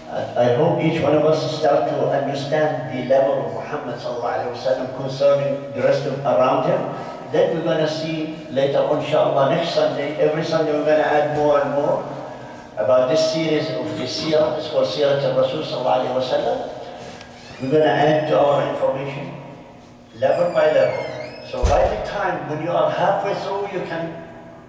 I hope each one of us start to understand the level of Muhammad sallallahu alaihi wasallam concerning the rest of around him. Then we're going to see later on, inshallah, next Sunday, every Sunday we're going to add more and more about this series of the Seerah. It's called Seerah al-Rasul sallallahu alaihi wasallam. We're going to add to our information, level by level. So by the time when you are halfway through, you can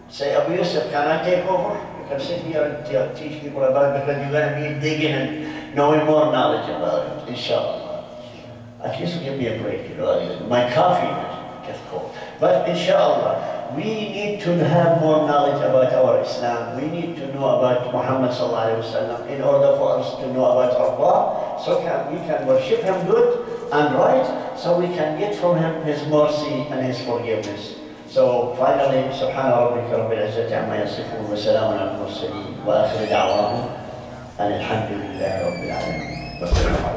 say, Abu Yusuf, can I take over? You can sit here and teach people about it, because you're going to be digging and knowing more knowledge about it, inshallah. At least give me a break, you know. My coffee gets cold. But inshallah, we need to have more knowledge about our Islam. We need to know about Muhammad sallallahu alaihi wasallam in order for us to know about Allah, so we can worship Him good and right, so we can get from Him His mercy and His forgiveness. So finally, Subhana rabbika rabbil izzati amma yasifun wa salamun ala al-mursalin wa akhiru da'wahum and alhamdulillahi rabbil alamin.